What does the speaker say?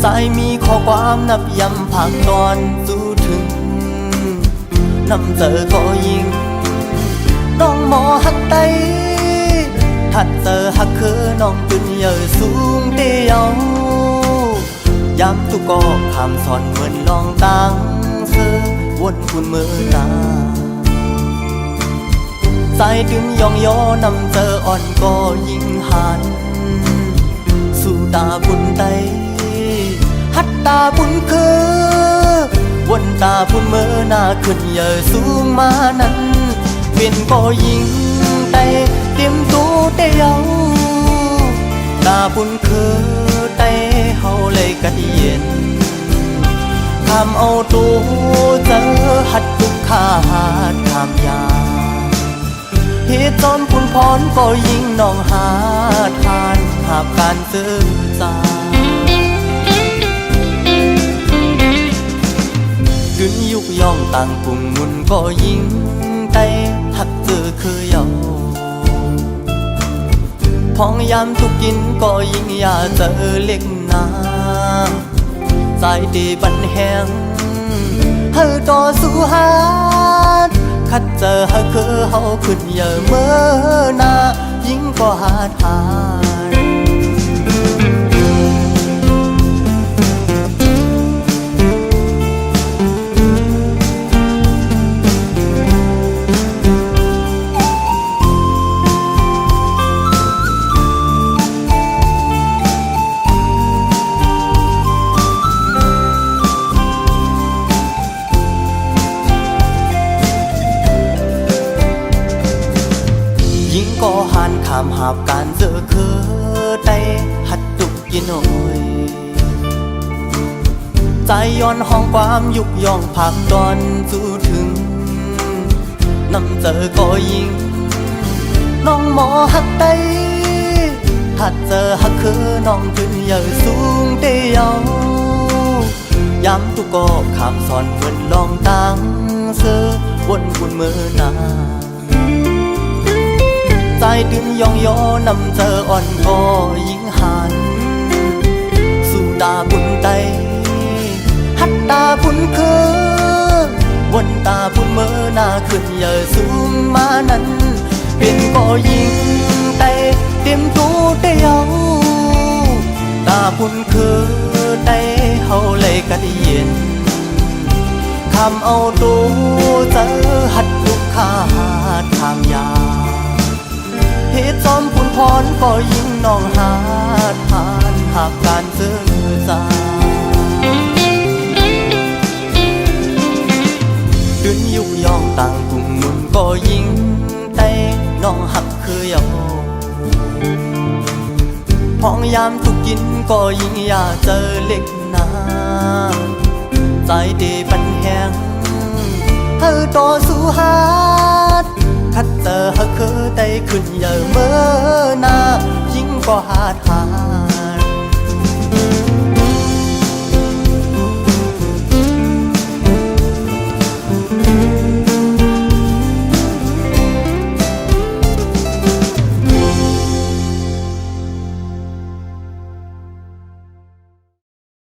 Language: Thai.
สายมีข้อความนับย้ำภาคตอนสู้ถึงนำเจอก็ยิงน้องหมอหักไตถัดเจอหักคือน้องขึ้นเยอะสูงเตียวยามตุกก็คำสอนเหมือนลองตังเธอวนคุณมือตาสายถึงยองยอนำเจออ่อนก็ยิงหันสู่ตาบุญไตหัดตาบุญคือวนตาบุญเมื่อหน้าขึ้นเยอะสูงมานั้นเป็นก็ยิงไตเตรียมตัวเตียวตาบุญคือไตเฮาเลยกัดเย็นคำเอาตัวเจอหัดทุกขาหัดคำยาเหตุจอมคุณพรก็ยิ่งน้องหาทานหาบการซื้อสาขึ้นยุกย่องต่างปุ่งมุนก็ยิ่งไตหักเจอคือเยาพองยามทุกกินก็ยิ่งอยากเจอเล็กนาใจดีบันแหงเฮาต่อสู้หาคัดเจอเฮาคือเฮาขึ้นเยอะเมื่อหน้ายิ่งก็หาทานก็หันขามหาบการเจอคือได้หัดตุกกินโอยใจย้อนห้องความยุกย่องภาคตอนสู้ถึงนำเจอก็ยิงน้องหมอหักไตหัดเจอหักคือน้องขึ้นเยอะสูงเตียวยามตุกก็ขามสอนเหมือนลองตังเสือวนบุญมือนาใจดึงยองยอนำเจออ่อนก็ยิ่งหันสู่ตาบุญไตหัดตาบุญคือวนตาบุญเมื่อหน้าขึ้นเยอะสูงมานั้นเป็นก็ยิ่งไตเต็มตัวเตียวตาบุญคือไตเฮาเลยกัดเย็นคำเอาตัวเจอหัดลูกขาหัดทางยาเหตุจอมคุณพรก็ยิ่งน้องหาทานหากการซื้อสาดึงยุกย่องต่างกลุ่มมุนก็ยิ่งไตน้องหักคือเยาพองยามทุกกินก็ยิ่งอยากเจอเล็กนาใจดีปันแหงเธอต่อสู้หาคัดเจอเฮาคือได้ขึ้นเยอะเมื่อหน้ายิ่งก็หาทาง